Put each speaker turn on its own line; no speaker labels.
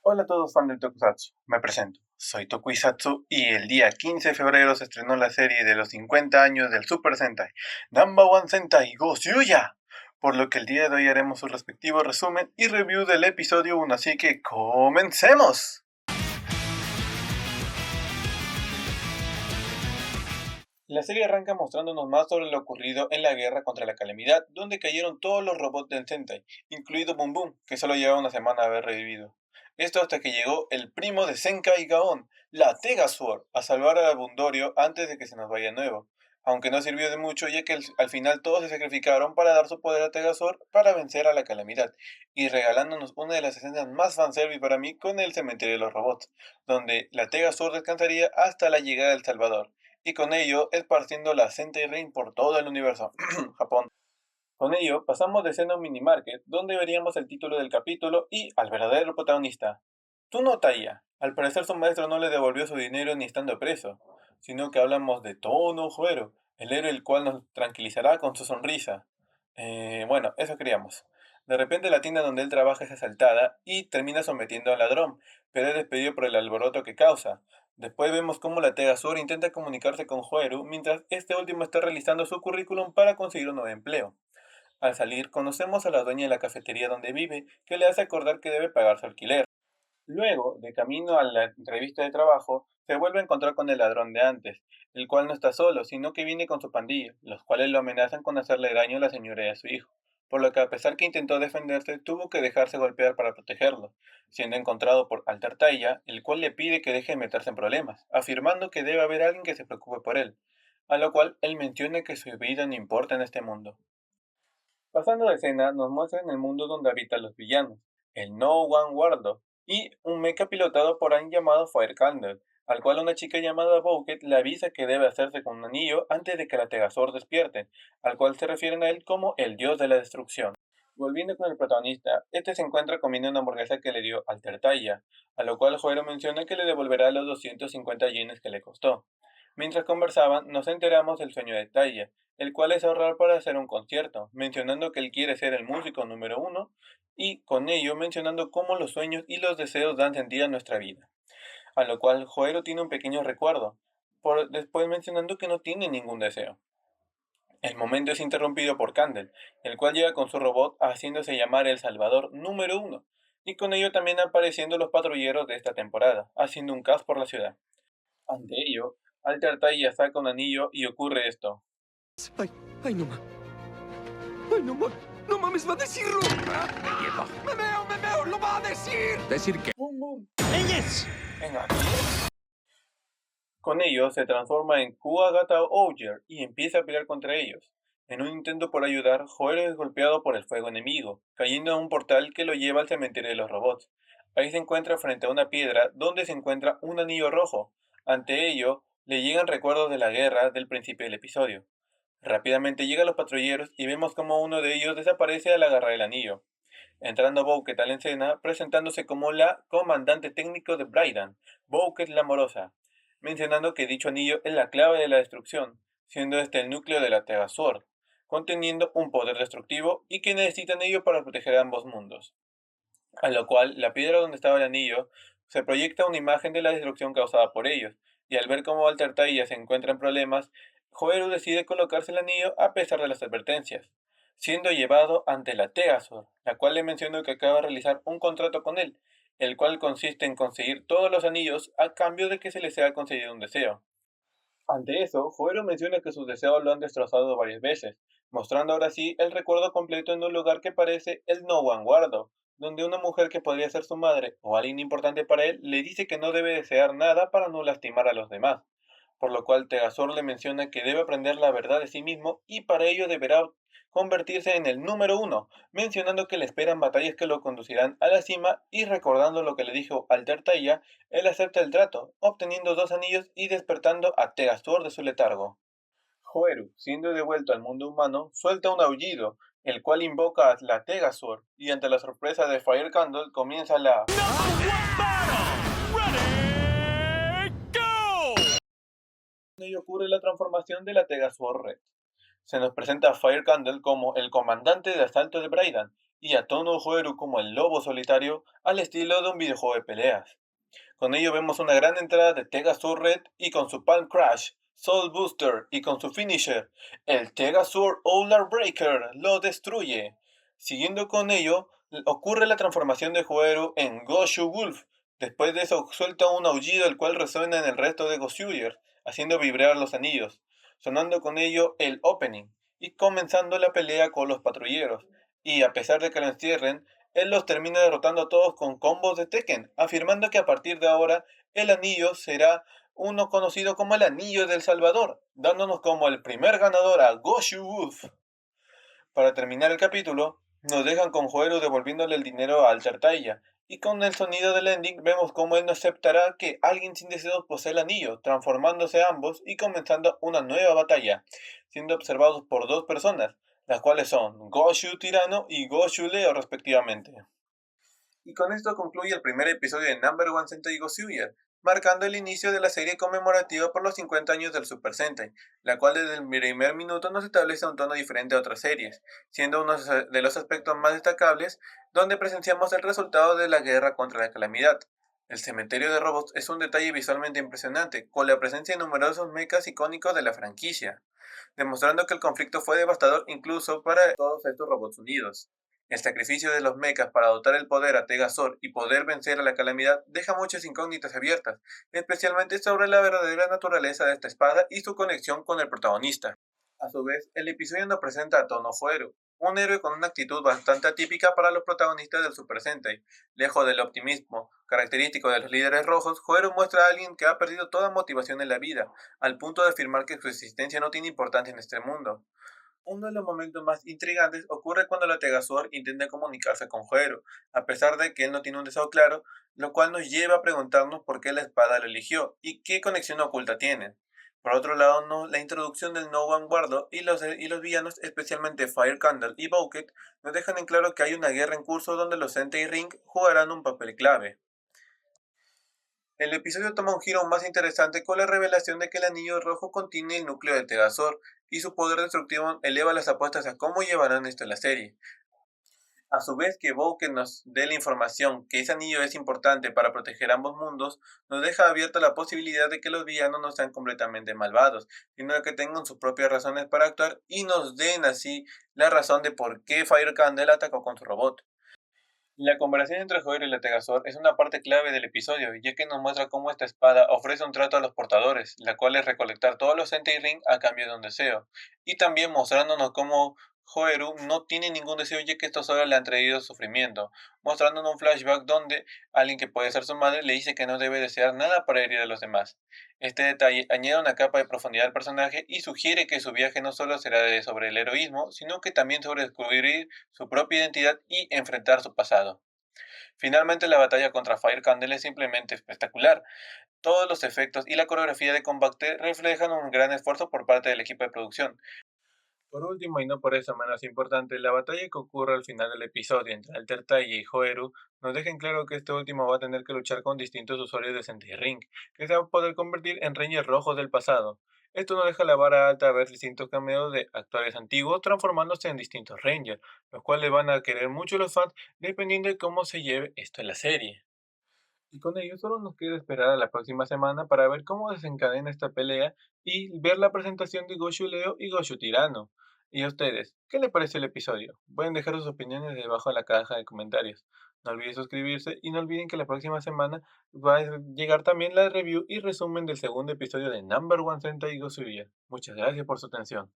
Hola a todos fans del Tokusatsu, me presento, soy Tokuisatsu y el día 15 de febrero se estrenó la serie de los 50 años del Super Sentai, Number One Sentai Go Kyuya, por lo que el día de hoy haremos su respectivo resumen y review del episodio 1, así que ¡comencemos! La serie arranca mostrándonos más sobre lo ocurrido en la guerra contra la calamidad, donde cayeron todos los robots del Sentai, incluido Boom Boom, que solo llevaba una semana de haber revivido. Esto hasta que llegó el primo de Senkai Gaon, la Tegasword, a salvar a Bundorio antes de que se nos vaya nuevo. Aunque no sirvió de mucho, ya que al final todos se sacrificaron para dar su poder a Tegasword para vencer a la calamidad, y regalándonos una de las escenas más fanservice para mí con el cementerio de los robots, donde la Tegasword descansaría hasta la llegada del Salvador y con ello esparciendo la Sentai Rain por todo el universo, Japón. Con ello pasamos de escena a un minimarket, donde veríamos el título del capítulo y al verdadero protagonista. Tuno Taiya. Al parecer su maestro no le devolvió su dinero ni estando preso, sino que hablamos de Tono Juero, el héroe el cual nos tranquilizará con su sonrisa. Bueno, eso queríamos. De repente la tienda donde él trabaja es asaltada y termina sometiendo al ladrón, pero es despedido por el alboroto que causa. Después vemos cómo la Tegasur intenta comunicarse con Joeru mientras este último está realizando su currículum para conseguir un nuevo empleo. Al salir, conocemos a la dueña de la cafetería donde vive, que le hace acordar que debe pagar su alquiler. Luego, de camino a la entrevista de trabajo, se vuelve a encontrar con el ladrón de antes, el cual no está solo, sino que viene con su pandilla, los cuales lo amenazan con hacerle daño a la señora y a su hijo, por lo que a pesar que intentó defenderse, tuvo que dejarse golpear para protegerlo, siendo encontrado por Alter Taiya, el cual le pide que deje de meterse en problemas, afirmando que debe haber alguien que se preocupe por él, a lo cual él menciona que su vida no importa en este mundo. Pasando de escena, nos muestran el mundo donde habitan los villanos, el No One World, y un mecha pilotado por alguien llamado Fire Candle, al cual una chica llamada Bouquet le avisa que debe hacerse con un anillo antes de que la Tegazor despierte, al cual se refieren a él como el dios de la destrucción. Volviendo con el protagonista, este se encuentra comiendo una hamburguesa que le dio Alter Taiya, a lo cual Joero menciona que le devolverá los 250 yenes que le costó. Mientras conversaban, nos enteramos del sueño de Taiya, el cual es ahorrar para hacer un concierto, mencionando que él quiere ser el músico número uno y con ello mencionando cómo los sueños y los deseos dan sentido a nuestra vida. A lo cual Joero tiene un pequeño recuerdo, después mencionando que no tiene ningún deseo. El momento es interrumpido por Candle, el cual llega con su robot haciéndose llamar el Salvador número uno, y con ello también apareciendo los patrulleros de esta temporada, haciendo un caos por la ciudad. Ante ello, Alter Taiya saca un anillo y ocurre esto.
Ay, ay, no ma. Ay, no ma. No mames, va a decirlo. Viejo. Me meo, lo va a decir. ¿Decir qué?
¡Bum, bum!
¡Ellos!
En aquí. Con ello se transforma en Kuwagata Ouger y empieza a pelear contra ellos. En un intento por ayudar, Joel es golpeado por el fuego enemigo, cayendo en un portal que lo lleva al cementerio de los robots. Ahí se encuentra frente a una piedra donde se encuentra un anillo rojo. Ante ello, le llegan recuerdos de la guerra del principio del episodio. Rápidamente llegan los patrulleros y vemos como uno de ellos desaparece al agarrar el anillo. Entrando Bouquet a la escena, presentándose como la comandante técnico de Braidan, Bouquet la Morosa, mencionando que dicho anillo es la clave de la destrucción, siendo este el núcleo de la Sword, conteniendo un poder destructivo y que necesitan ello para proteger a ambos mundos. A lo cual, la piedra donde estaba el anillo se proyecta una imagen de la destrucción causada por ellos, y al ver cómo Alter Taiya se encuentra en problemas, Joeru decide colocarse el anillo a pesar de las advertencias, siendo llevado ante la Tegasor, la cual le mencionó que acaba de realizar un contrato con él, el cual consiste en conseguir todos los anillos a cambio de que se le sea concedido un deseo. Ante eso, Joero menciona que sus deseos lo han destrozado varias veces, mostrando ahora sí el recuerdo completo en un lugar que parece el No One Guardo, donde una mujer que podría ser su madre o alguien importante para él le dice que no debe desear nada para no lastimar a los demás, por lo cual Tegasor le menciona que debe aprender la verdad de sí mismo y para ello deberá convertirse en el número uno, mencionando que le esperan batallas que lo conducirán a la cima y recordando lo que le dijo Alter Taiya, él acepta el trato, obteniendo dos anillos y despertando a Tegasor de su letargo. Joeru, siendo devuelto al mundo humano, suelta un aullido, el cual invoca a la Tegasor, y ante la sorpresa de Fire Candle comienza la... Con ello ocurre la transformación de la Tegasor Red. Se nos presenta a Fire Candle como el comandante de asalto de Braidan, y a Tono Joeru como el lobo solitario al estilo de un videojuego de peleas. Con ello vemos una gran entrada de Tegazur Red y con su Palm Crash, Soul Booster y con su finisher, el Tegazur Olar Breaker lo destruye. Siguiendo con ello, ocurre la transformación de Joeru en Goshu Wolf. Después de eso suelta un aullido el cual resuena en el resto de Goshuyers, haciendo vibrar los anillos, sonando con ello el opening y comenzando la pelea con los patrulleros. Y a pesar de que lo encierren, él los termina derrotando a todos con combos de Tekken, afirmando que a partir de ahora el anillo será uno conocido como el Anillo del Salvador, dándonos como el primer ganador a Goshu Wolf. Para terminar el capítulo, nos dejan con Joero devolviéndole el dinero a Altartaya, y con el sonido del ending vemos cómo él no aceptará que alguien sin deseos posee el anillo, transformándose ambos y comenzando una nueva batalla, siendo observados por dos personas, las cuales son Goshu Tirano y Goshu Leo respectivamente. Y con esto concluye el primer episodio de Number One Sentai Go Kyuuber, marcando el inicio de la serie conmemorativa por los 50 años del Super Sentai, la cual desde el primer minuto nos establece un tono diferente a otras series, siendo uno de los aspectos más destacables donde presenciamos el resultado de la guerra contra la calamidad. El cementerio de robots es un detalle visualmente impresionante, con la presencia de numerosos mechas icónicos de la franquicia, demostrando que el conflicto fue devastador incluso para todos estos robots unidos. El sacrificio de los mechas para dotar el poder a Tegazor y poder vencer a la calamidad deja muchas incógnitas abiertas, especialmente sobre la verdadera naturaleza de esta espada y su conexión con el protagonista. A su vez, el episodio nos presenta a Tono Fuero, un héroe con una actitud bastante atípica para los protagonistas del Super Sentai. Lejos del optimismo característico de los líderes rojos, Joero muestra a alguien que ha perdido toda motivación en la vida, al punto de afirmar que su existencia no tiene importancia en este mundo. Uno de los momentos más intrigantes ocurre cuando la Tegazor intenta comunicarse con Joero, a pesar de que él no tiene un deseo claro, lo cual nos lleva a preguntarnos por qué la espada lo eligió y qué conexión oculta tienen. Por otro lado, la introducción del No One Guardo y los villanos, especialmente Fire Candle y Bouquet, nos dejan en claro que hay una guerra en curso donde los Sentai Ring jugarán un papel clave. El episodio toma un giro más interesante con la revelación de que el anillo rojo contiene el núcleo de Tegazor, y su poder destructivo eleva las apuestas a cómo llevarán esto en la serie. A su vez que Bouken nos dé la información que ese anillo es importante para proteger ambos mundos, nos deja abierta la posibilidad de que los villanos no sean completamente malvados, sino que tengan sus propias razones para actuar y nos den así la razón de por qué Fire Candle atacó con su robot. La comparación entre Joder y la Tegazor es una parte clave del episodio, ya que nos muestra cómo esta espada ofrece un trato a los portadores, la cual es recolectar todos los Sentai Ring a cambio de un deseo, y también mostrándonos cómo Joeru no tiene ningún deseo ya que estos solo le han traído sufrimiento, mostrándonos un flashback donde alguien que puede ser su madre le dice que no debe desear nada para herir a los demás. Este detalle añade una capa de profundidad al personaje y sugiere que su viaje no solo será sobre el heroísmo, sino que también sobre descubrir su propia identidad y enfrentar su pasado. Finalmente, la batalla contra Fire Candle es simplemente espectacular. Todos los efectos y la coreografía de combate reflejan un gran esfuerzo por parte del equipo de producción. Por último, y no por eso menos importante, la batalla que ocurre al final del episodio entre Altertaya y Joeru nos deja en claro que este último va a tener que luchar con distintos usuarios de Sentai Ring, que se van a poder convertir en Rangers rojos del pasado. Esto nos deja la vara alta a ver distintos cameos de actores antiguos transformándose en distintos Rangers, los cuales van a querer mucho los fans dependiendo de cómo se lleve esto en la serie. Y con ello solo nos queda esperar a la próxima semana para ver cómo desencadena esta pelea y ver la presentación de Goshu Leo y Goshu Tirano. ¿Y a ustedes? ¿Qué les pareció el episodio? Pueden dejar sus opiniones debajo en la caja de comentarios. No olviden suscribirse y no olviden que la próxima semana va a llegar también la review y resumen del segundo episodio de Number One Sentai Go Suiya. Muchas gracias por su atención.